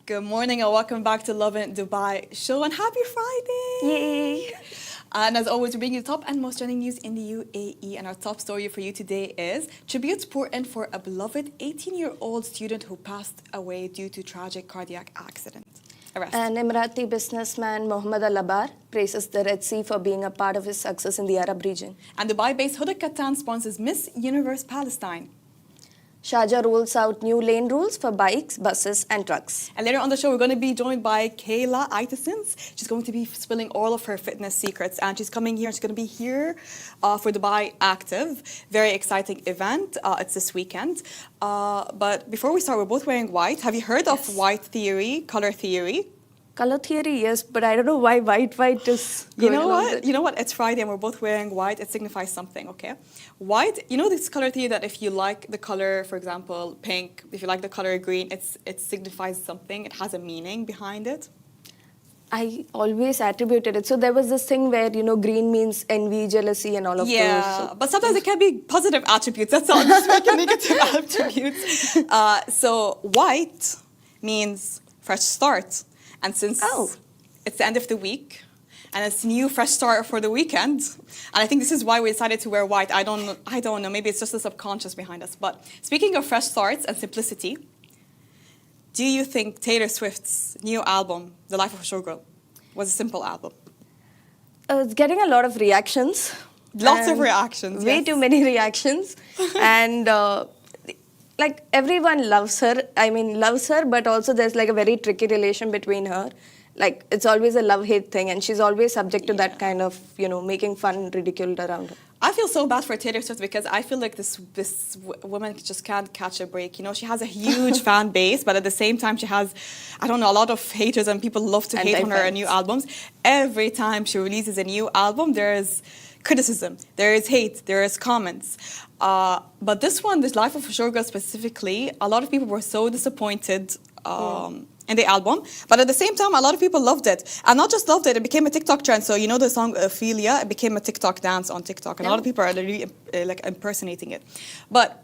Good morning and welcome back to Lovin Dubai show and happy Friday! Yay! And as always, we're bringing you the top and most trending news in the UAE. And our top story for you today is tributes poured in for a beloved 18-year-old student who passed away due to tragic cardiac accident. Arrest. An Emirati businessman, Mohammed AlAbbar, praises the Red Sea for being a part of his success in the Arab region. And Dubai-based Huda Kattan sponsors Miss Universe Palestine. Sharjah rolls out new lane rules for bikes, buses and trucks. And later on the show, we're going to be joined by Kayla Itsines. She's going to be spilling all of her fitness secrets. And she's coming here. She's going to be here for Dubai Active. Very exciting event. It's this weekend. But before we start, we're both wearing white. Have you heard of white theory, color theory? Color theory, yes, but I don't know why white is You know what? You know what? It's Friday and we're both wearing white. It signifies something, okay? White, you know this color theory that if you like the color, for example, pink, if you like the color green, it signifies something. It has a meaning behind it. I always attributed it. So there was this thing where, green means envy, jealousy and all of those. Yeah, but sometimes it can be positive attributes. That's not just making negative attributes. So white means fresh start. And since it's the end of the week, and it's new fresh start for the weekend, and I think this is why we decided to wear white. I don't know. Maybe it's just the subconscious behind us. But speaking of fresh starts and simplicity, do you think Taylor Swift's new album, The Life of a Showgirl, was a simple album? It's getting a lot of reactions. Lots of reactions. Way too many reactions, and. Like everyone loves her, but also there's like a very tricky relation between her. Like it's always a love-hate thing and she's always subject to that kind of, making fun, ridiculed around her. I feel so bad for Taylor Swift because I feel like this woman just can't catch a break. She has a huge fan base, but at the same time she has, a lot of haters and people love to hate on her new albums. Every time she releases a new album, there is criticism, there is hate, there is comments. But this one, this Life of a Showgirl specifically, a lot of people were so disappointed in the album. But at the same time, a lot of people loved it. And not just loved it, it became a TikTok trend. So the song Ophelia, it became a TikTok dance on TikTok. And a lot of people are really impersonating it. But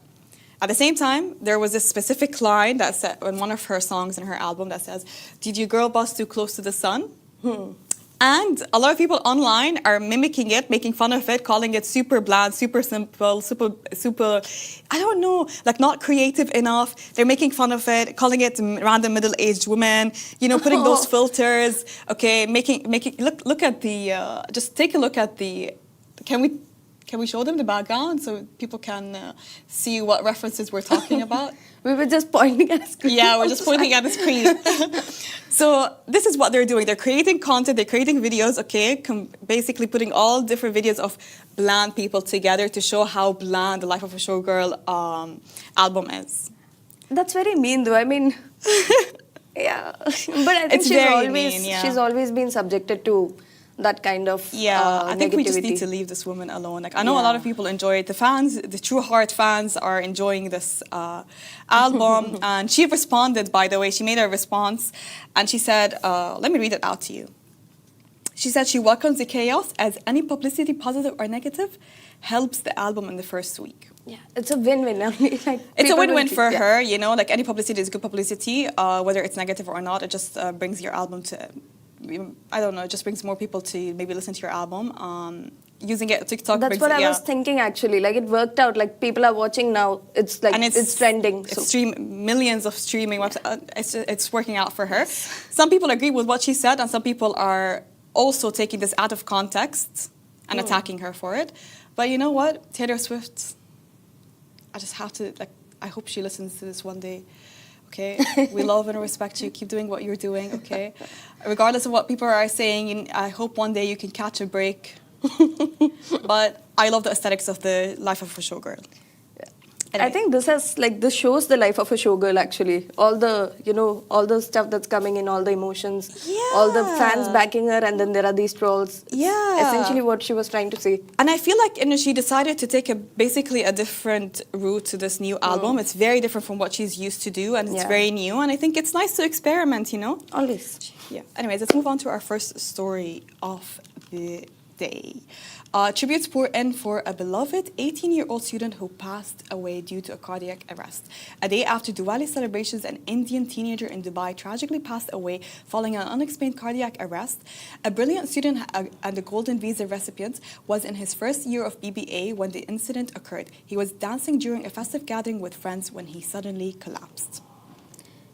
at the same time, there was this specific line that said, in one of her songs in her album that says, "Did your girl bust too close to the sun?" And a lot of people online are mimicking it, making fun of it, calling it super bland, super simple, super, I don't know, like not creative enough. They're making fun of it, calling it random middle-aged women, putting those filters, okay, look at the, just take a look at the, can we show them the background so people can see what references we're talking about? We were just pointing at the screen. Yeah, we're just pointing at the screen. So this is what they're doing. They're creating content, they're creating videos, okay, basically putting all different videos of bland people together to show how bland the Life of a Showgirl album is. That's very mean though. Yeah. But I think she's always been subjected to that kind of I think we just need to leave this woman alone. Like I know a lot of people enjoy it. The fans, the true heart fans are enjoying this album. And she responded, by the way, she made a response and she said, let me read it out to you. She said she welcomes the chaos as any publicity, positive or negative, helps the album in the first week. Yeah, it's a win-win. Like, it's a win-win for her, you know, like any publicity is good publicity, whether it's negative or not. It just brings your album to, I don't know, it just brings more people to maybe listen to your album. Using it TikTok. That's what I was thinking actually. Like it worked out. Like people are watching now. It's like it's trending. It's millions of streaming websites. It's working out for her. Some people agree with what she said, and some people are also taking this out of context and attacking her for it. But you know what, Taylor Swift, I just have to I hope she listens to this one day. Okay, we love and respect you. Keep doing what you're doing. Okay, regardless of what people are saying, I hope one day you can catch a break. But I love the aesthetics of the life of a showgirl. Anyway. I think this shows the life of a showgirl actually. All the stuff that's coming in, all the emotions, all the fans backing her, and then there are these trolls. Yeah, essentially what she was trying to say. And I feel like she decided to take basically a different route to this new album. It's very different from what she's used to do, and it's very new. And I think it's nice to experiment, you know. Always. Yeah. Anyways, let's move on to our first story of the day. Tributes pour in for a beloved 18-year-old student who passed away due to a cardiac arrest. A day after Diwali celebrations, an Indian teenager in Dubai tragically passed away following an unexplained cardiac arrest. A brilliant student and a golden visa recipient was in his first year of BBA when the incident occurred. He was dancing during a festive gathering with friends when he suddenly collapsed.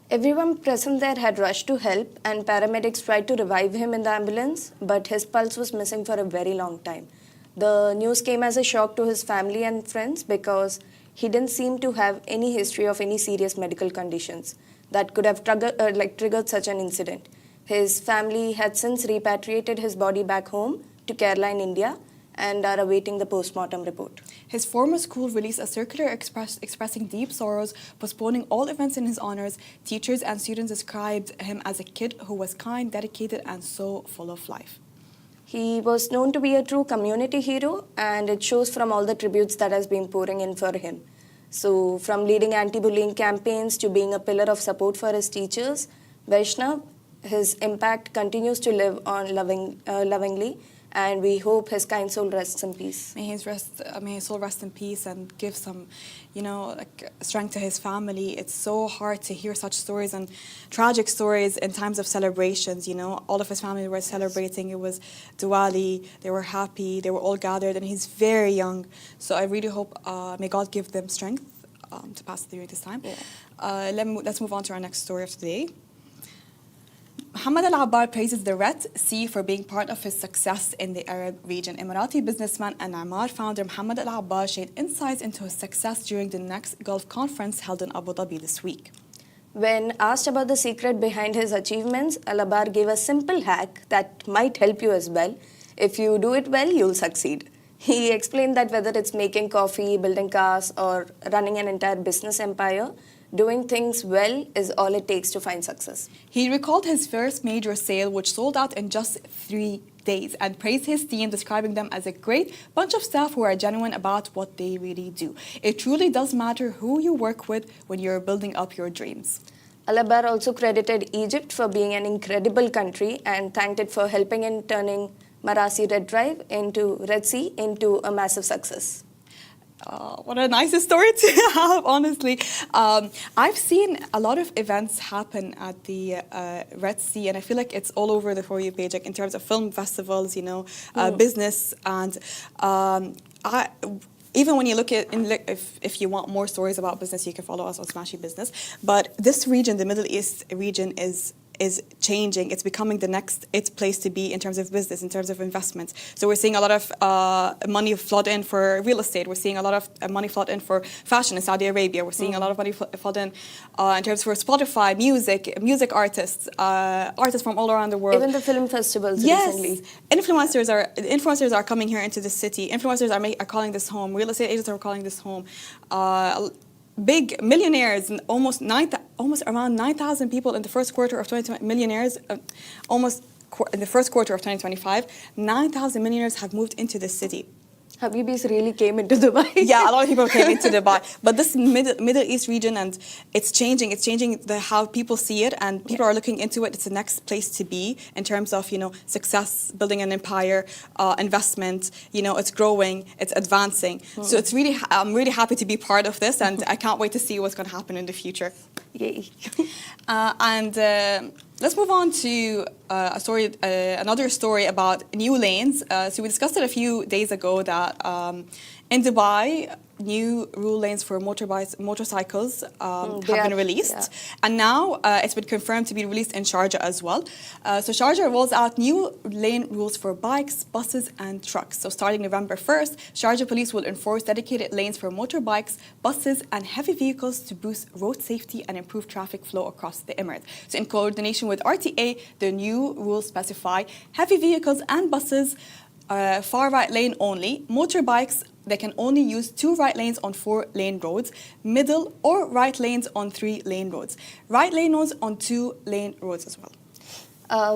Everyone present there had rushed to help, and paramedics tried to revive him in the ambulance, but his pulse was missing for a very long time. The news came as a shock to his family and friends because he didn't seem to have any history of any serious medical conditions that could have triggered such an incident. His family had since repatriated his body back home to Kerala in India and are awaiting the postmortem report. His former school released a circular expressing deep sorrows, postponing all events in his honors. Teachers and students described him as a kid who was kind, dedicated, and so full of life. He was known to be a true community hero, and it shows from all the tributes that has been pouring in for him. So, from leading anti-bullying campaigns to being a pillar of support for his teachers, Vaishnav, his impact continues to live on lovingly, and we hope his kind soul rests in peace. May his soul rest in peace and give some, strength to his family. It's so hard to hear such stories and tragic stories in times of celebrations. All of his family were celebrating. It was Diwali. They were happy. They were all gathered, and he's very young. So I really hope, may God give them strength to pass through this time. Yeah. Let's move on to our next story of today. Mohammed AlAbbar praises the Red Sea for being part of his success in the Arab region. Emirati businessman and Ammar founder Mohammed AlAbbar shared insights into his success during the next Gulf conference held in Abu Dhabi this week. When asked about the secret behind his achievements, AlAbbar gave a simple hack that might help you as well. If you do it well, you'll succeed. He explained that whether it's making coffee, building cars, or running an entire business empire, doing things well is all it takes to find success. He recalled his first major sale, which sold out in just 3 days, and praised his team, describing them as a great bunch of staff who are genuine about what they really do. It truly does matter who you work with when you're building up your dreams. AlAbbar also credited Egypt for being an incredible country and thanked it for helping in turning Marasi Red Sea into a massive success. What a nice story to have, honestly. I've seen a lot of events happen at the Red Sea, and I feel like it's all over the For You page, like in terms of film festivals, business, and even when you look at, if you want more stories about business, you can follow us on Smashy Business. But this region, the Middle East region, is changing. It's becoming the next place to be in terms of business, in terms of investments. So we're seeing a lot of money flood in for real estate. We're seeing a lot of money flood in for fashion in Saudi Arabia. We're seeing a lot of money flood in terms for Spotify, music artists, artists from all around the world. Even the film festivals recently. Influencers are coming here into the city. Influencers are calling this home. Real estate agents are calling this home. Big millionaires, almost around 9,000 people in the first quarter of 2020. Millionaires, almost in the first quarter of 2025, 9,000 millionaires have moved into the city. Habibis really came into Dubai. Yeah, a lot of people came into Dubai, but this Middle East region, and it's changing. It's changing how people see it, and people are looking into it. It's the next place to be in terms of success, building an empire, investment. It's growing, it's advancing. So it's really, I'm really happy to be part of this, and I can't wait to see what's going to happen in the future. Yay! Let's move on to another story about new lanes. So we discussed it a few days ago that in Dubai, new rule lanes for motorcycles have been released. And now it's been confirmed to be released in Sharjah as well. So Sharjah rolls out new lane rules for bikes, buses and trucks. So starting November 1st, Sharjah police will enforce dedicated lanes for motorbikes, buses and heavy vehicles to boost road safety and improve traffic flow across the Emirates. So in coordination with RTA, the new rules specify heavy vehicles and buses far right lane only, motorbikes they can only use 2 right lanes on 4 lane roads, middle or right lanes on 3 lane roads, right lane roads on 2 lane roads as well.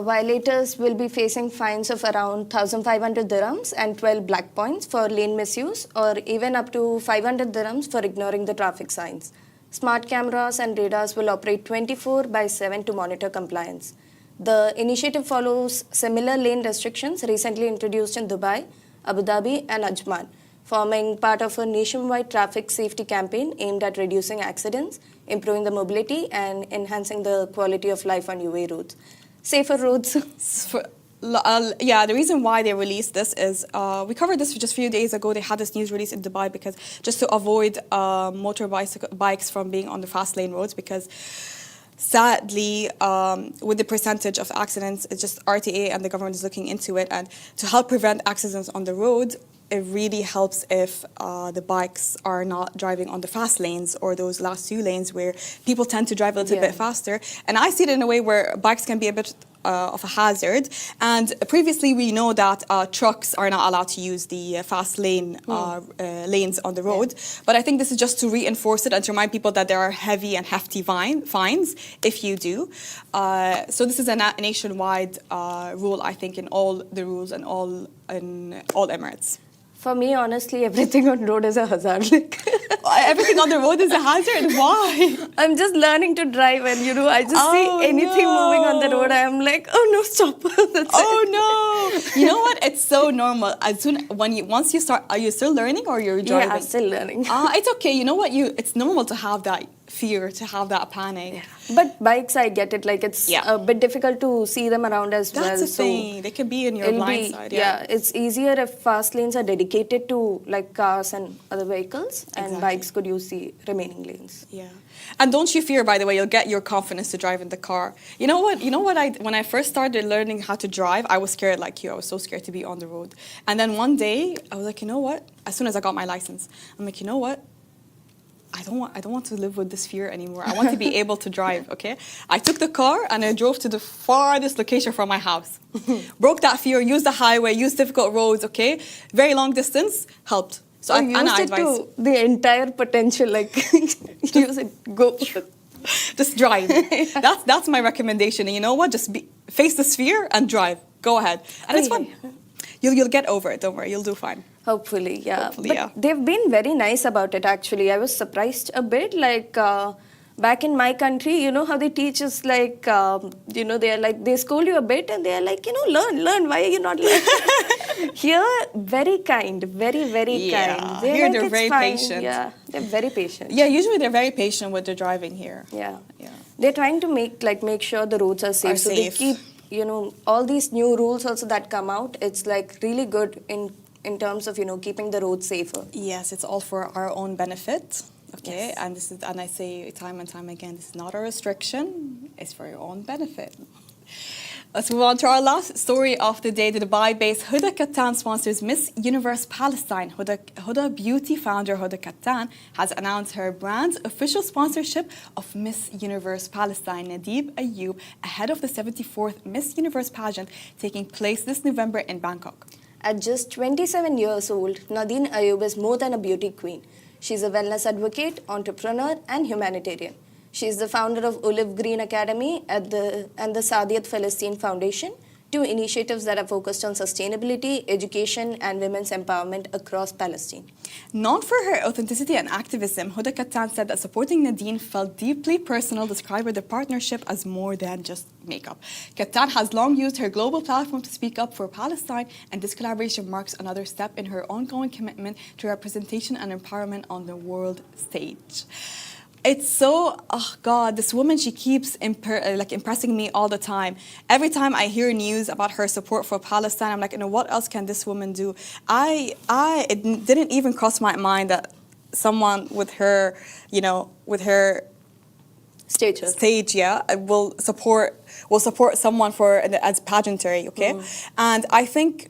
Violators will be facing fines of around 1,500 dirhams and 12 black points for lane misuse, or even up to 500 dirhams for ignoring the traffic signs. Smart cameras and radars will operate 24/7 to monitor compliance. The initiative follows similar lane restrictions recently introduced in Dubai, Abu Dhabi and Ajman, forming part of a nationwide traffic safety campaign aimed at reducing accidents, improving the mobility and enhancing the quality of life on UAE roads. Safer roads. Yeah, the reason why they released this is, we covered this just a few days ago. They had this news release in Dubai because just to avoid bikes from being on the fast lane roads, because sadly, with the percentage of accidents, it's just RTA and the government is looking into it. And to help prevent accidents on the road, it really helps if the bikes are not driving on the fast lanes or those last 2 lanes where people tend to drive a little bit faster. And I see it in a way where bikes can be a bit of a hazard. And previously we know that trucks are not allowed to use the fast lane lanes on the road. But I think this is just to reinforce it and to remind people that there are heavy and hefty fines if you do. So this is a nationwide rule, I think, in all the rules and all Emirates. For me, honestly, everything on road is a hazard. Everything on the road is a hazard? Why? I'm just learning to drive and, I just see anything moving on the road. I'm like, oh no, stop. No. You know what? It's so normal. Once you start, are you still learning or you're driving? Yeah, I'm still learning. It's okay. You know what? It's normal to have that fear, to have that panic. Yeah. But bikes, I get it. Like, it's a bit difficult to see them around as well. That's the thing. They can be in your blind side. Yeah, it's easier if fast lanes are dedicated to like cars and other vehicles, and bikes could use the remaining lanes. Yeah. And don't you fear, by the way, you'll get your confidence to drive in the car. You know what? When I first started learning how to drive, I was scared like you. I was so scared to be on the road. And then one day, I was like, you know what? As soon as I got my license, I'm like, you know what? I don't want to live with this fear anymore. I want to be able to drive, okay? I took the car and I drove to the farthest location from my house. Broke that fear, used the highway, used difficult roads, okay? Very long distance, helped. So I used it to the entire potential, like, use it, go. Just drive. That's my recommendation. And you know what? Just face this fear and drive. Go ahead. And it's fun. You'll get over it, don't worry. You'll do fine. Hopefully, yeah. They've been very nice about it, actually. I was surprised a bit, like, back in my country, you know how they teach us, like, they're like, they scold you a bit and they're like, learn, why are you not learning? Here, very kind, very, very kind. They're very patient. Yeah, they're very patient. Yeah, usually they're very patient with the driving here. Yeah. They're trying to make sure the roads are safe. They keep, all these new rules also that come out, it's like really good in terms of, keeping the roads safer. Yes, it's all for our own benefit. Okay, yes. And I say time and time again, this is not a restriction, it's for your own benefit. Let's move on to our last story of the day. The Dubai-based Huda Kattan sponsors Miss Universe Palestine. Huda Beauty founder Huda Kattan has announced her brand's official sponsorship of Miss Universe Palestine, Nadeeb Ayoub, ahead of the 74th Miss Universe pageant taking place this November in Bangkok. At just 27 years old, Nadine Ayoub is more than a beauty queen. She's a wellness advocate, entrepreneur, and humanitarian. She is the founder of Olive Green Academy and the Saadiyat Palestine Foundation, to initiatives that are focused on sustainability, education, and women's empowerment across Palestine. Known for her authenticity and activism, Huda Kattan said that supporting Nadine felt deeply personal, describing the partnership as more than just makeup. Kattan has long used her global platform to speak up for Palestine, and this collaboration marks another step in her ongoing commitment to representation and empowerment on the world stage. It's so, oh God, this woman, she keeps impressing me all the time. Every time I hear news about her support for Palestine, I'm like, what else can this woman do? It didn't even cross my mind that someone with her, with her stage, will support someone as pageantry, okay? And I think,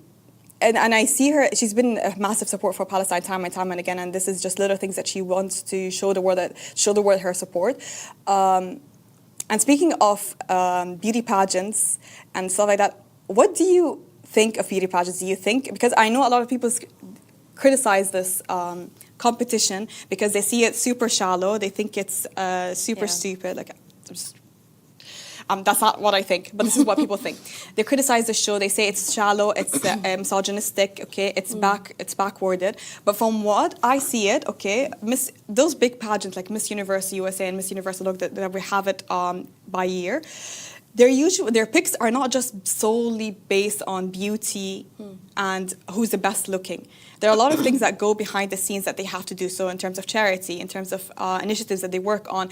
and I see her, she's been a massive support for Palestine time and again, and this is just little things that she wants to show the world her support. And speaking of beauty pageants and stuff like that, what do you think of beauty pageants? Do you think, because I know a lot of people criticize this competition because they see it super shallow, they think it's super stupid, that's not what I think, but this is what people think. They criticize the show. They say it's shallow, it's misogynistic, okay, it's backwarded. But from what I see it, okay, those big pageants like Miss Universe USA and Miss Universe Look that we have it by year, their picks are not just solely based on beauty and who's the best looking. There are a lot of things that go behind the scenes that they have to do. So in terms of charity, in terms of initiatives that they work on,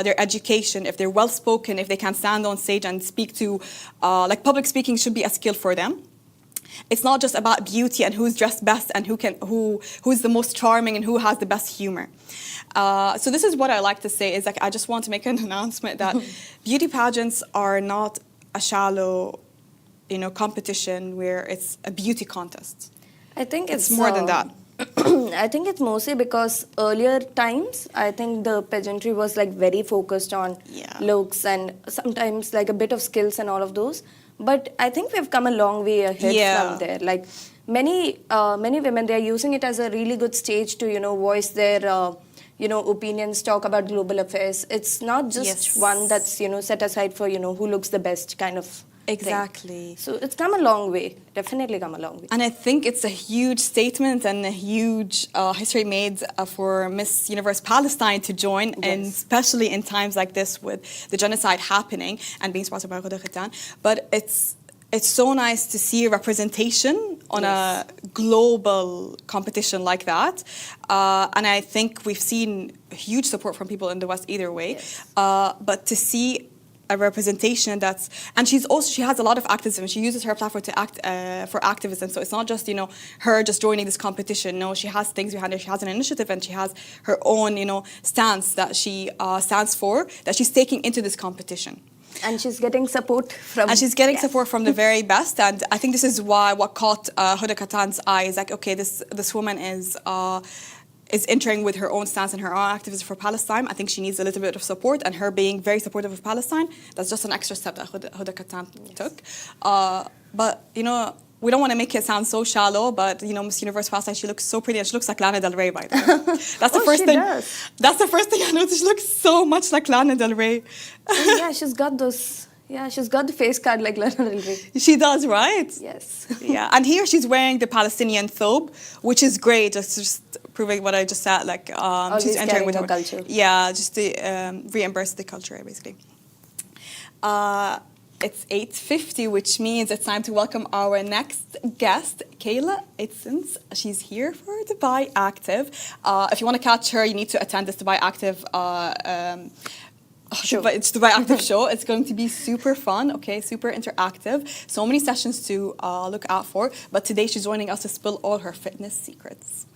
their education, if they're well-spoken, if they can stand on stage and speak to, public speaking should be a skill for them. It's not just about beauty and who's dressed best and who's the most charming and who has the best humor. So this is what I like to say is I just want to make an announcement that beauty pageants are not a shallow, competition where it's a beauty contest. I think it's more than that. I think it's mostly because earlier times, I think the pageantry was very focused on looks and sometimes a bit of skills and all of those. But I think we've come a long way ahead from there. Many women, they are using it as a really good stage to, voice their, opinions, talk about global affairs. It's not just one that's, set aside for, who looks the best kind of Exactly. thing. So it's come a long way, definitely come a long way. And I think it's a huge statement and a huge history made for Miss Universe Palestine to join, and especially in times like this with the genocide happening and being sponsored by Huda Kattan. But it's so nice to see representation on a global competition like that. And I think we've seen huge support from people in the West either way. But to see a representation and she has a lot of activism. She uses her platform to act for activism. So it's not just her just joining this competition. No, she has things behind her. She has an initiative and she has her own stance that she stands for, that she's taking into this competition. And she's getting support from... And she's getting support from the very best. And I think this is what caught Huda Kattan's eye is okay, this woman is entering with her own stance and her own activism for Palestine. I think she needs a little bit of support, and her being very supportive of Palestine, that's just an extra step that Huda Kattan took. But, we don't want to make it sound so shallow, but, Miss Universe Palestine, she looks so pretty, and she looks like Lana Del Rey, by the way. That's the first thing. Does. That's the first thing I noticed. She looks so much like Lana Del Rey. Yeah, she's got those... Yeah, she's got the face card like Lana Del Rey. She does, right? Yes. Yeah, and here she's wearing the Palestinian thobe, which is great, just proving what I just said, she's entering with her culture. Yeah, just to reimburse the culture, basically. It's 8:50, which means it's time to welcome our next guest, Kayla Itsines. She's here for Dubai Active. If you want to catch her, you need to attend this Dubai Active show. It's Dubai Active show. It's going to be super fun, okay, super interactive. So many sessions to look out for. But today she's joining us to spill all her fitness secrets.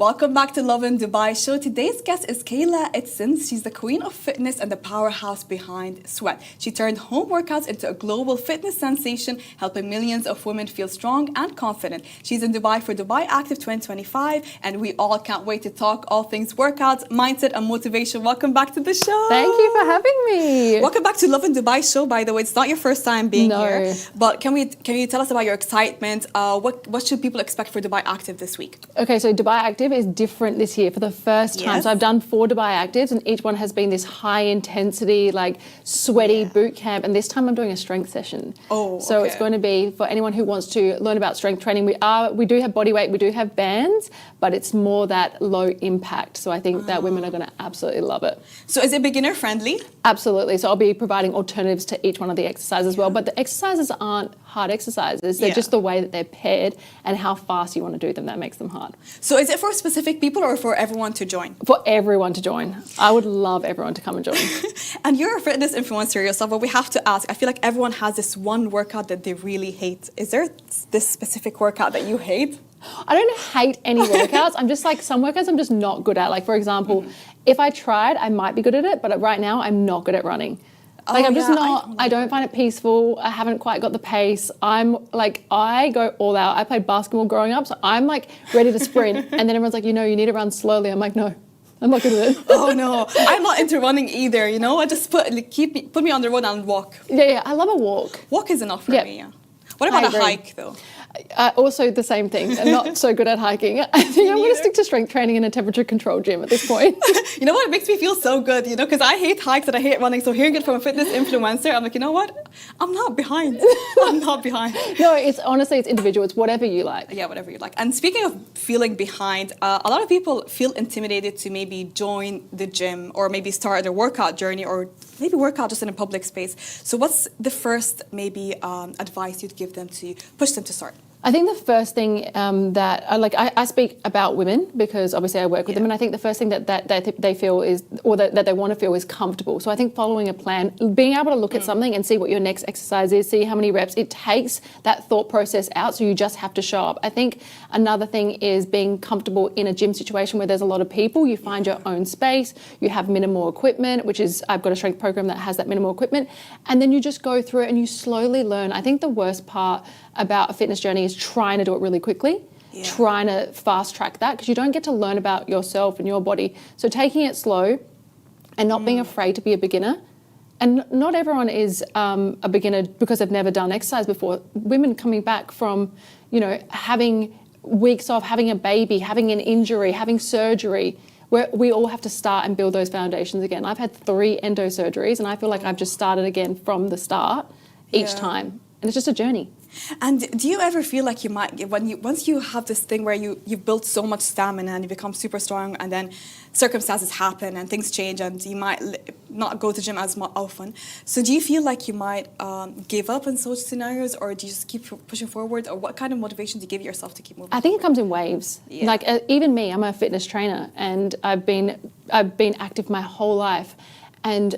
Welcome back to Lovin Dubai show. Today's guest is Kayla Itsines. She's the queen of fitness and the powerhouse behind Sweat. She turned home workouts into a global fitness sensation, helping millions of women feel strong and confident. She's in Dubai for Dubai Active 2025, and we all can't wait to talk all things workouts, mindset, and motivation. Welcome back to the show. Thank you for having me. Welcome back to Lovin Dubai show, by the way. It's not your first time being here, but can you tell us about your excitement? What should people expect for Dubai Active this week? Okay, so Dubai Active is different this year for the first time. Yes. So I've done 4 Dubai Actives, and each one has been this high intensity, like sweaty boot camp. And this time I'm doing a strength session. Oh, so okay. it's going to be for anyone who wants to learn about strength training. We do have body weight, we do have bands, but it's more that low impact. So I think that women are going to absolutely love it. So is it beginner friendly? Absolutely. So I'll be providing alternatives to each one of the exercises as well. But the exercises aren't hard exercises. They're just the way that they're paired and how fast you want to do them that makes them hard. So is it for specific people or for everyone to join? For everyone to join. I would love everyone to come and join. And you're a fitness influencer yourself, but we have to ask, I feel like everyone has this one workout that they really hate. Is there this specific workout that you hate? I don't hate any workouts. I'm just like, some workouts I'm just not good at. Like, for example, if I tried, I might be good at it, but right now I'm not good at running. Like, I'm just not, I don't find it peaceful. I haven't quite got the pace. I'm like, I go all out. I played basketball growing up, so I'm like ready to sprint. And then everyone's like, you need to run slowly. I'm like, no, I'm not good at it. Oh no, I'm not into running either, I just put me on the road and walk. Yeah, I love a walk. Walk is enough for me, yeah. What about a hike though? Also the same thing. I'm not so good at hiking. I think I'm going to stick to strength training in a temperature control gym at this point. You know what? It makes me feel so good, because I hate hikes and I hate running. So hearing it from a fitness influencer, I'm like, you know what? I'm not behind. I'm not behind. No, it's honestly, it's individual. It's whatever you like. Yeah, whatever you like. And speaking of feeling behind, a lot of people feel intimidated to maybe join the gym or maybe start their workout journey or maybe work out just in a public space. So what's the first maybe advice you'd give them to push them to start? I think the first thing that I speak about women because obviously I work with them, and I think the first thing that they feel is, or that they want to feel, is comfortable. So I think following a plan, being able to look at something and see what your next exercise is, see how many reps, it takes that thought process out, so you just have to show up. I think another thing is being comfortable in a gym situation where there's a lot of people. You find your own space, you have minimal equipment, which is, I've got a strength program that has that minimal equipment, and then you just go through it and you slowly learn. I think the worst part about a fitness journey is trying to do it really quickly, trying to fast track that, because you don't get to learn about yourself and your body. So taking it slow and not being afraid to be a beginner. And not everyone is a beginner because they've never done exercise before. Women coming back from, having weeks off, having a baby, having an injury, having surgery, where we all have to start and build those foundations again. I've had 3 endo surgeries and I feel like I've just started again from the start each time. And it's just a journey. And do you ever feel like you might, once you have this thing where you've built so much stamina and you become super strong, and then circumstances happen and things change and you might not go to the gym as often. So do you feel like you might give up in such scenarios, or do you just keep pushing forward, or what kind of motivation do you give yourself to keep moving? I think it comes in waves. Yeah. Like even me, I'm a fitness trainer and I've been active my whole life, and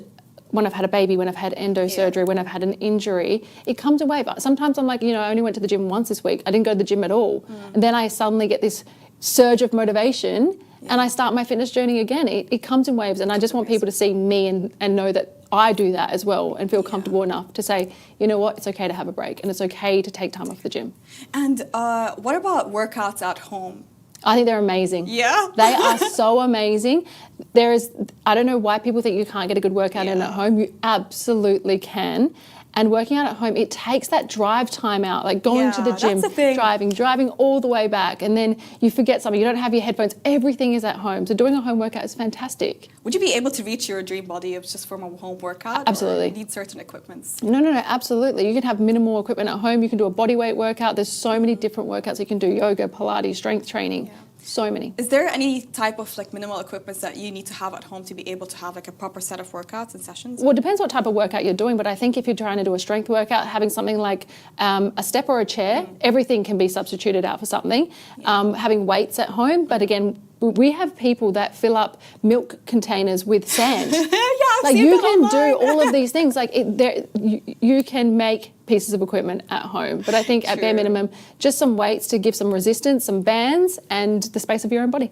when I've had a baby, when I've had endo surgery, when I've had an injury, it comes in wave. Sometimes I'm like, I only went to the gym once this week. I didn't go to the gym at all. And then I suddenly get this surge of motivation and I start my fitness journey again. It comes in waves, and I just want people to see me and know that I do that as well and feel comfortable enough to say, you know what, it's okay to have a break and it's okay to take time off the gym. And what about workouts at home? I think they're amazing. Yeah. They are so amazing. I don't know why people think you can't get a good workout in at home. You absolutely can. And working out at home, it takes that drive time out, like going to the gym, driving all the way back, and then you forget something. You don't have your headphones. Everything is at home. So doing a home workout is fantastic. Would you be able to reach your dream body just from a home workout? Absolutely. Or you need certain equipments? No, absolutely. You can have minimal equipment at home. You can do a body weight workout. There's so many different workouts you can do: yoga, Pilates, strength training. Yeah. So many. Is there any type of minimal equipment that you need to have at home to be able to have a proper set of workouts and sessions? Well, it depends what type of workout you're doing, but I think if you're trying to do a strength workout, having something like a step or a chair, everything can be substituted out for something. Having weights at home, but again, we have people that fill up milk containers with sand. I've seen you that can online. do all of these things. You can make pieces of equipment at home, but I think at bare minimum, just some weights to give some resistance, some bands, and the space of your own body.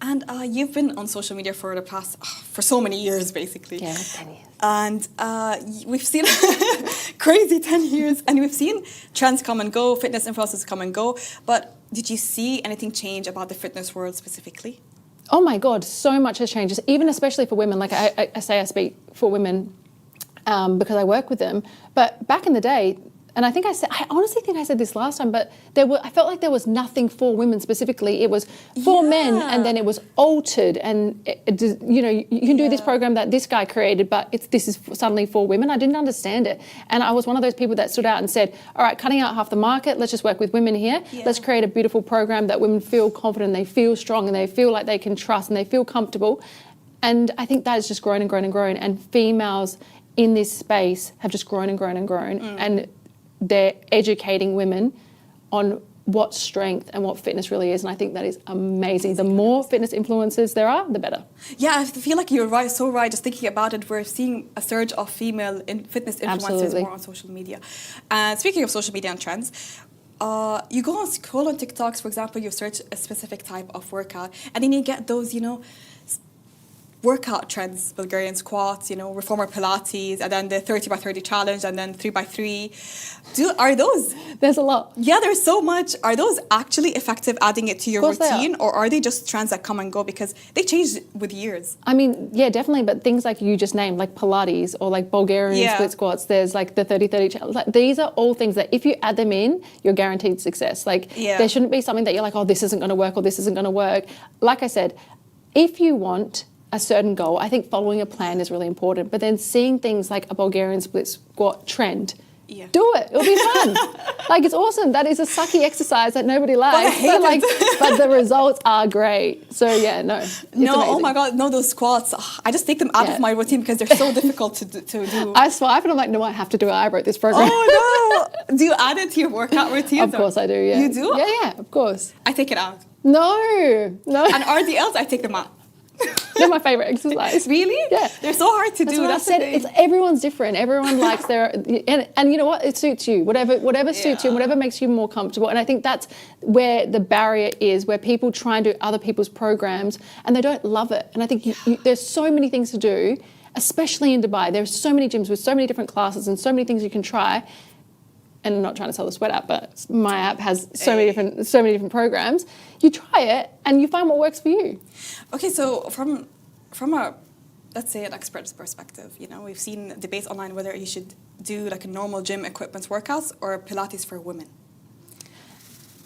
And you've been on social media for the past, for so many years, basically. Yeah, 10 years. And we've seen crazy 10 years, and we've seen trends come and go, fitness influencers come and go. But did you see anything change about the fitness world specifically? Oh my God, so much has changed, even especially for women. Like I say I speak for women because I work with them. But back in the day, and I honestly think I said this last time, but I felt like there was nothing for women specifically. It was for men, and then it was altered, and you can do this program that this guy created, but this is suddenly for women. I didn't understand it, and I was one of those people that stood out and said, "All right, cutting out half the market. Let's just work with women here. Yeah. Let's create a beautiful program that women feel confident, they feel strong, and they feel like they can trust, and they feel comfortable." And I think that has just grown and grown and grown, and females in this space have just grown and grown and grown, and they're educating women on what strength and what fitness really is, and I think that is amazing. The more fitness influencers there are, the better. Yeah, I feel like you're right, so right. Just thinking about it, we're seeing a surge of female fitness influencers more on social media. And speaking of social media and trends, you go and scroll on TikToks, for example, you search a specific type of workout, and then you get those, workout trends, Bulgarian squats, reformer Pilates, and then the 30 by 30 challenge, and then 3 by 3. Are those? There's a lot. Yeah, there's so much. Are those actually effective adding it to your routine, or are they just trends that come and go because they change with years? I mean, yeah, definitely, but things like you just named, like Pilates or like Bulgarian split squats, there's like the 30-30 challenge. Like, these are all things that if you add them in, you're guaranteed success. Like there shouldn't be something that you're like, oh, this isn't going to work or this isn't going to work. Like I said, if you want a certain goal, I think following a plan is really important. But then seeing things like a Bulgarian split squat trend, do it. It'll be fun. Like, it's awesome. That is a sucky exercise that nobody likes. But the results are great. So yeah, it's amazing. Oh my God, no, those squats. I just take them out of my routine because they're so difficult to do. I swipe and I'm like, no, I have to do it. I wrote this program. Oh no! Do you add it to your workout routine? Of course I do. Yeah. You do? Yeah, of course. I take it out. No. And RDLs, I take them out. They're my favourite exercise. Really? Yeah. They're so hard to do. What I said. It's everyone's different. Everyone likes their and you know what? It suits you. Whatever suits you, and whatever makes you more comfortable. And I think that's where the barrier is, where people try and do other people's programs and they don't love it. And I think there's so many things to do, especially in Dubai. There's so many gyms with so many different classes and so many things you can try. And I'm not trying to sell the sweat app, but my app has so many different programs. You try it and you find what works for you. Okay, so from a, let's say, an expert's perspective, we've seen debates online whether you should do like a normal gym equipment workouts or Pilates for women.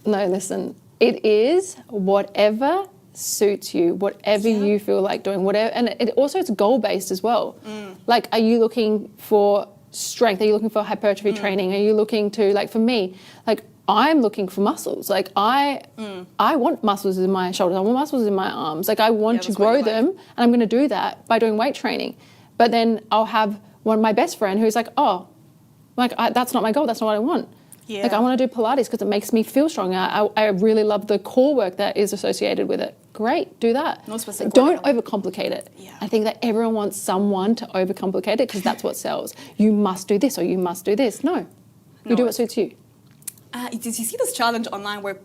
No, listen, it is whatever suits you, whatever you feel like doing, whatever, and it's goal-based as well. Like, are you looking for strength? Are you looking for hypertrophy training? Are you looking to, like, for me, like, I'm looking for muscles. Like, I want muscles in my shoulders. I want muscles in my arms. Like, I want to grow them, and I'm going to do that by doing weight training. But then I'll have my best friend who's like, oh, like, that's not my goal. That's not what I want. Yeah. Like, I want to do Pilates because it makes me feel strong. I really love the core work that is associated with it. Great, do that. No specific. Don't overcomplicate it. Yeah. I think that everyone wants someone to overcomplicate it because that's what sells. You must do this or you must do this. No, you do what suits you. Did you see this challenge online where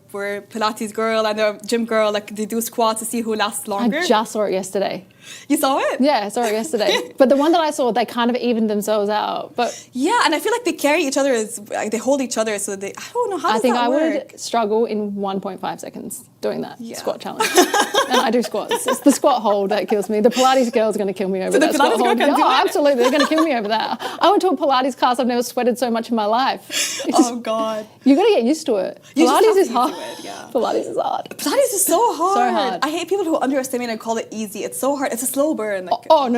Pilates girl and the gym girl, like, they do squats to see who lasts longer? I just saw it yesterday. You saw it? Yeah, I saw it yesterday. But the one that I saw, they kind of evened themselves out. But yeah, and I feel like they carry each other, they hold each other, so I don't know, how does that work? I think I would struggle in 1.5 seconds doing that squat challenge. And I do squats. It's the squat hold that kills me. The Pilates girl's going to kill me over that squat hold. Absolutely, they're going to kill me over that. I went to a Pilates class, I've never sweated so much in my life. Oh God. You got to get used to it. Pilates is hard. Pilates is hard. Pilates is so hard. So hard. I hate people who underestimate and call it easy. It's so hard. It's a slow burn. No,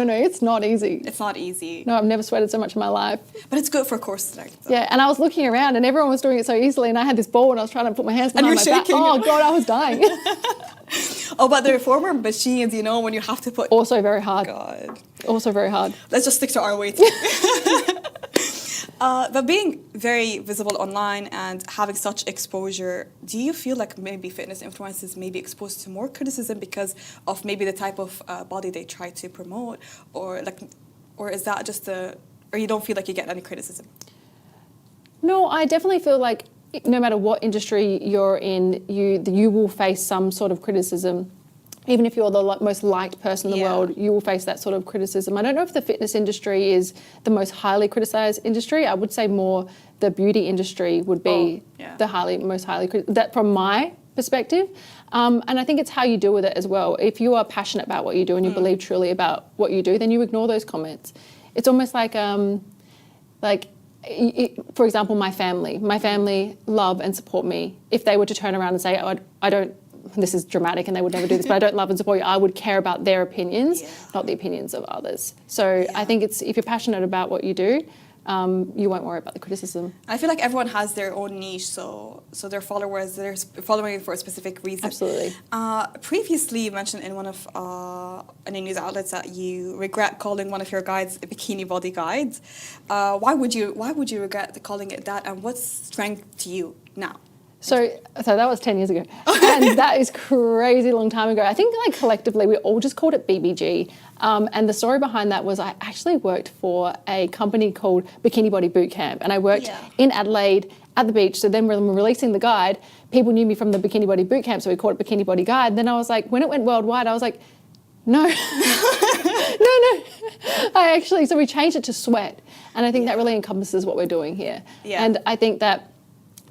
it's not easy. It's not easy. No, I've never sweated so much in my life. But it's good for core strength. Yeah, and I was looking around and everyone was doing it so easily, and I had this ball and I was trying to put my hands behind my back. Oh God, I was dying. But the reformer machines, when you have to put... Also very hard. God. Also very hard. Let's just stick to our weight. But being very visible online and having such exposure, do you feel like maybe fitness influencers may be exposed to more criticism because of maybe the type of body they try to promote, or is that just or you don't feel like you get any criticism? No, I definitely feel like no matter what industry you're in, you will face some sort of criticism. even if you're the most liked person in the world, you will face that sort of criticism. I don't know if the fitness industry is the most highly criticized industry. I would say more the beauty industry would be most highly criticized. That from my perspective. And I think it's how you deal with it as well. If you are passionate about what you do and you believe truly about what you do, then you ignore those comments. It's almost like for example, my family love and support me. If they were to turn around and say, oh, I don't, this is dramatic and they would never do this, but I don't love and support you, I would care about their opinions, not the opinions of others. So I think if you're passionate about what you do, you won't worry about the criticism. I feel like everyone has their own niche, so their followers, they're following it for a specific reason. Absolutely. Previously, you mentioned in one of any news outlets that you regret calling one of your guides a bikini body guide. Why would you regret calling it that, and what's strength to you now? So that was 10 years ago. And that is crazy long time ago. I think like collectively we all just called it BBG. And the story behind that was I actually worked for a company called Bikini Body Bootcamp. And I worked in Adelaide at the beach. So then when we were releasing the guide, people knew me from the Bikini Body Bootcamp. So we called it Bikini Body Guide. Then I was like, when it went worldwide, I was like, no, no. So we changed it to Sweat. And I think that really encompasses what we're doing here. Yeah. And I think that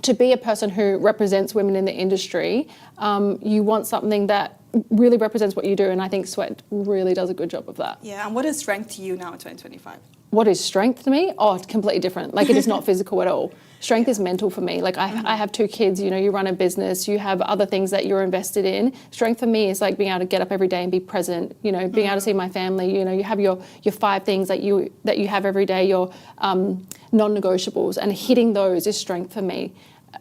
to be a person who represents women in the industry, you want something that really represents what you do, and I think Sweat really does a good job of that. Yeah, and what is strength to you now in 2025? What is strength to me? Oh, it's completely different. Like, it is not physical at all. Strength is mental for me. Like, I have 2 kids, you know, you run a business, you have other things that you're invested in. Strength for me is like being able to get up every day and be present, you know, being able to see my family, you know, you have your 5 things that you have every day, your non-negotiables, and hitting those is strength for me.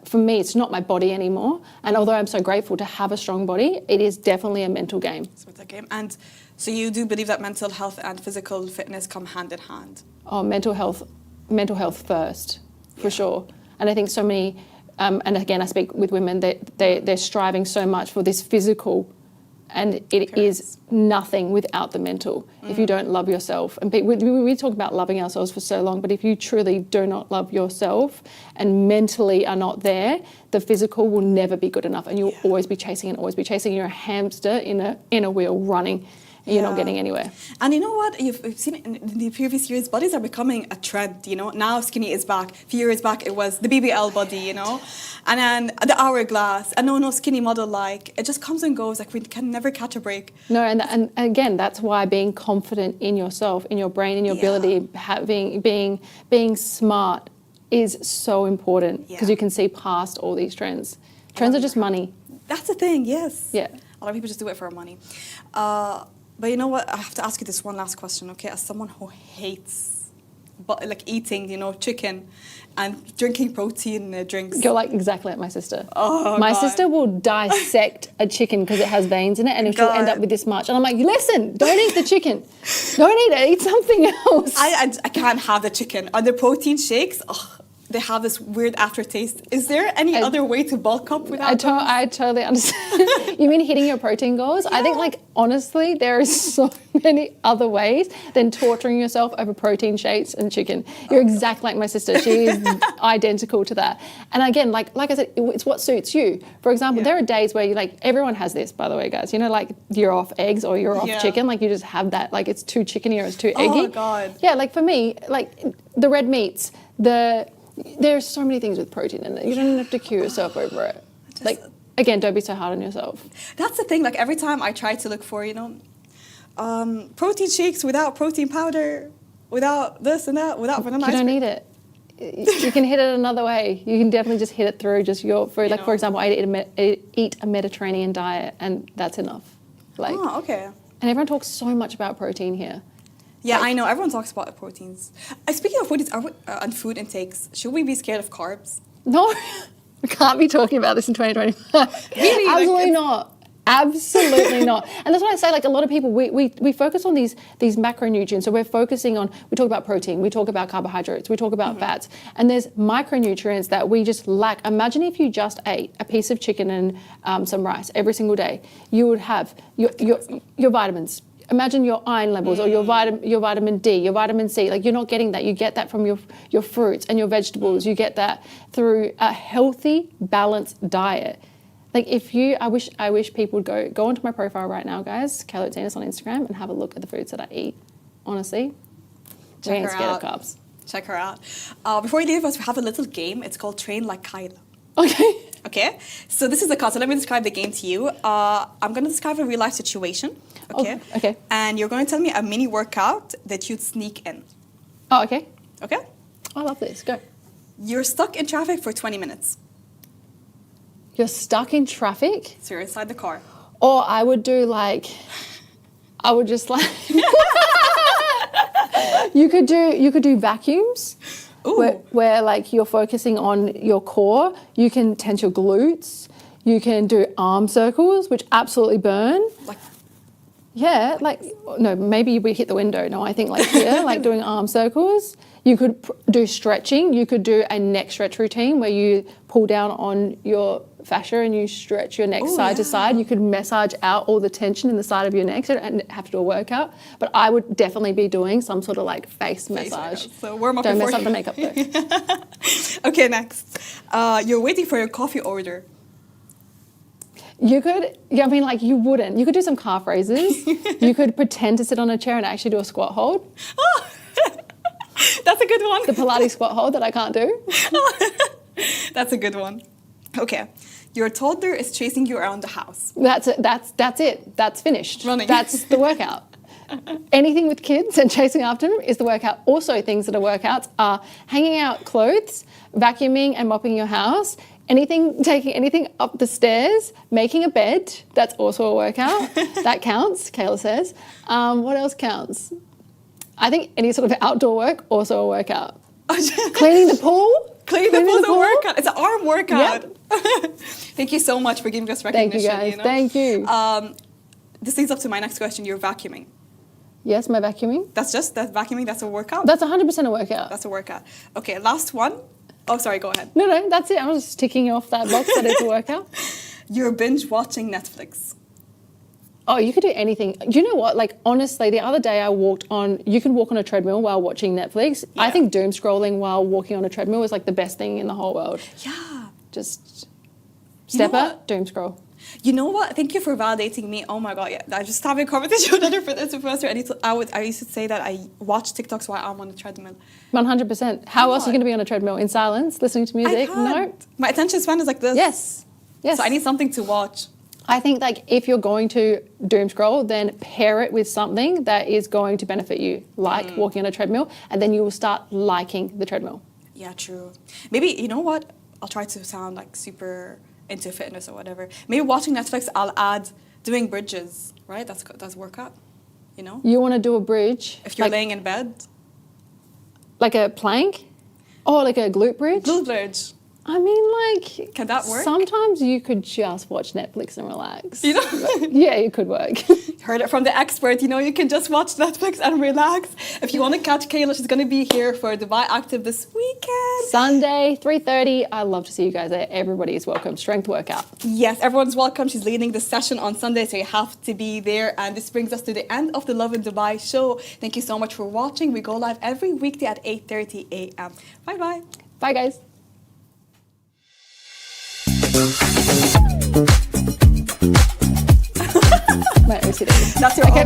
For me, it's not my body anymore. And although I'm so grateful to have a strong body, it is definitely a mental game. It's a game. And so you do believe that mental health and physical fitness come hand in hand? Oh, mental health first, for sure. And I think so many, and again, I speak with women, they're striving so much for this physical, and it is nothing without the mental. If you don't love yourself, and we talk about loving ourselves for so long, but if you truly do not love yourself and mentally are not there, the physical will never be good enough, and you'll always be chasing and always be chasing. You're a hamster in a wheel running. You're not getting anywhere. And you know what? You've seen it in the previous years, bodies are becoming a trend, you know. Now skinny is back. A few years back, it was the BBL body, you know. And then the hourglass. And no skinny model, like, it just comes and goes. Like, we can never catch a break. No, and again, that's why being confident in yourself, in your brain, in your ability, being smart is so important, because you can see past all these trends. Trends are just money. That's the thing, yes. Yeah. A lot of people just do it for money. But you know what? I have to ask you this one last question, okay? As someone who hates, eating, you know, chicken and drinking protein drinks. You're like exactly like my sister. Oh, my sister will dissect a chicken because it has veins in it, and she'll end up with this much. And I'm like, listen, don't eat the chicken. Don't eat it. Eat something else. I can't have the chicken. And the protein shakes, they have this weird aftertaste. Is there any other way to bulk up without I totally understand. You mean hitting your protein goals? Yeah. I think, honestly, there are so many other ways than torturing yourself over protein shakes and chicken. You're exactly like my sister. She is identical to that. And again, like I said, it's what suits you. For example, there are days where everyone has this, by the way, guys. You know, you're off eggs or you're off chicken. You just have that, it's too chickeny or it's too eggy. Oh, God. Yeah, for me, the red meats, there are so many things with protein in it. You don't have to cure yourself over it. Again, don't be so hard on yourself. That's the thing. Every time I try to look for, protein shakes without protein powder, without this and that, without vanilla. You don't need it. You can hit it another way. You can definitely just hit it through just your food. For example, I eat a Mediterranean diet, and that's enough. Okay. And everyone talks so much about protein here. Yeah, I know. Everyone talks about the proteins. Speaking of proteins and food intakes, should we be scared of carbs? No, we can't be talking about this in 2025. Really? Absolutely not. Absolutely not. And that's why I say, a lot of people, we focus on these macronutrients. So we're focusing on, we talk about protein, we talk about carbohydrates, we talk about fats, and there's micronutrients that we just lack. Imagine if you just ate a piece of chicken and some rice every single day. You would have your vitamins. Imagine your iron levels or your vitamin D, your vitamin C. You're not getting that. You get that from your fruits and your vegetables. You get that through a healthy, balanced diet. Like if you, I wish people would go onto my profile right now, guys, Kayla Itsines on Instagram, and have a look at the foods that I eat. Honestly, we ain't scared of carbs. Check her out. Before you leave us, we have a little game. It's called Train Like Kayla. Okay. Okay. So this is the concept. Let me describe the game to you. I'm going to describe a real life situation. Okay. Oh, okay. And you're going to tell me a mini workout that you'd sneak in. Oh, okay. Okay. I love this. Go. You're stuck in traffic for 20 minutes. You're stuck in traffic? So you're inside the car. Or I would do like, I would just like, you could do vacuums. Where like you're focusing on your core. You can tense your glutes. You can do arm circles, which absolutely burn. Like, yeah, like, no, maybe we hit the window. No, I think like here, like doing arm circles. You could do stretching. You could do a neck stretch routine where you pull down on your fascia and you stretch your neck side to side. You could massage out all the tension in the side of your neck and have to do a workout. But I would definitely be doing some sort of like face massage. So warm up. Don't before mess up the makeup though. Okay, next. You're waiting for your coffee order. You could, yeah, I mean, like you wouldn't. You could do some calf raises. You could pretend to sit on a chair and actually do a squat hold. Oh, that's a good one. The Pilates squat hold that I can't do. That's a good one. Okay. Your toddler is chasing you around the house. That's it. That's finished. Running. That's the workout. Anything with kids and chasing after them is the workout. Also, things that are workouts are hanging out clothes, vacuuming and mopping your house, taking anything up the stairs, making a bed. That's also a workout. That counts, Kayla says. What else counts? I think any sort of outdoor work, also a workout. Cleaning the pool. Cleaning the pool is a workout. It's an arm workout. Yep. Thank you so much for giving us recognition. Thank you, guys. Thank you. This leads up to my next question. You're vacuuming. Yes, my vacuuming. That's vacuuming. That's a workout. That's 100% a workout. That's a workout. Okay, last one. Oh, sorry. Go ahead. No, that's it. I was just ticking off that box that it's a workout. You're binge watching Netflix. Oh, you could do anything. You know what? Like, honestly, the other day you can walk on a treadmill while watching Netflix. Yeah. I think doom scrolling while walking on a treadmill is like the best thing in the whole world. Yeah. Just step up, doom scroll. You know what? Thank you for validating me. Oh my God, yeah. I just having a conversation with another professor. I used to say that I watch TikToks while I'm on the treadmill. 100%. How else are you going to be on a treadmill? In silence, listening to music? No. My attention span is like this. Yes. So I need something to watch. I think like if you're going to doom scroll, then pair it with something that is going to benefit you, like walking on a treadmill, and then you will start liking the treadmill. Yeah, true. Maybe, you know what? I'll try to sound like super into fitness or whatever. Maybe watching Netflix, I'll add doing bridges, right? That's workout, you know? You want to do a bridge? If you're laying in bed. Like a plank? Or like a glute bridge? Glute bridge. I mean, like... Can that work? Sometimes you could just watch Netflix and relax. You know? Yeah, it could work. Heard it from the expert. You know, you can just watch Netflix and relax. If you want to catch Kayla, she's going to be here for Dubai Active this weekend. Sunday, 3:30. I love to see you guys there. Everybody is welcome. Strength workout. Yes, everyone's welcome. She's leading the session on Sunday, so you have to be there. And this brings us to the end of the Lovin Dubai show. Thank you so much for watching. We go live every weekday at 8:30 a.m. Bye-bye. Bye, guys. My OCD. That's your okay.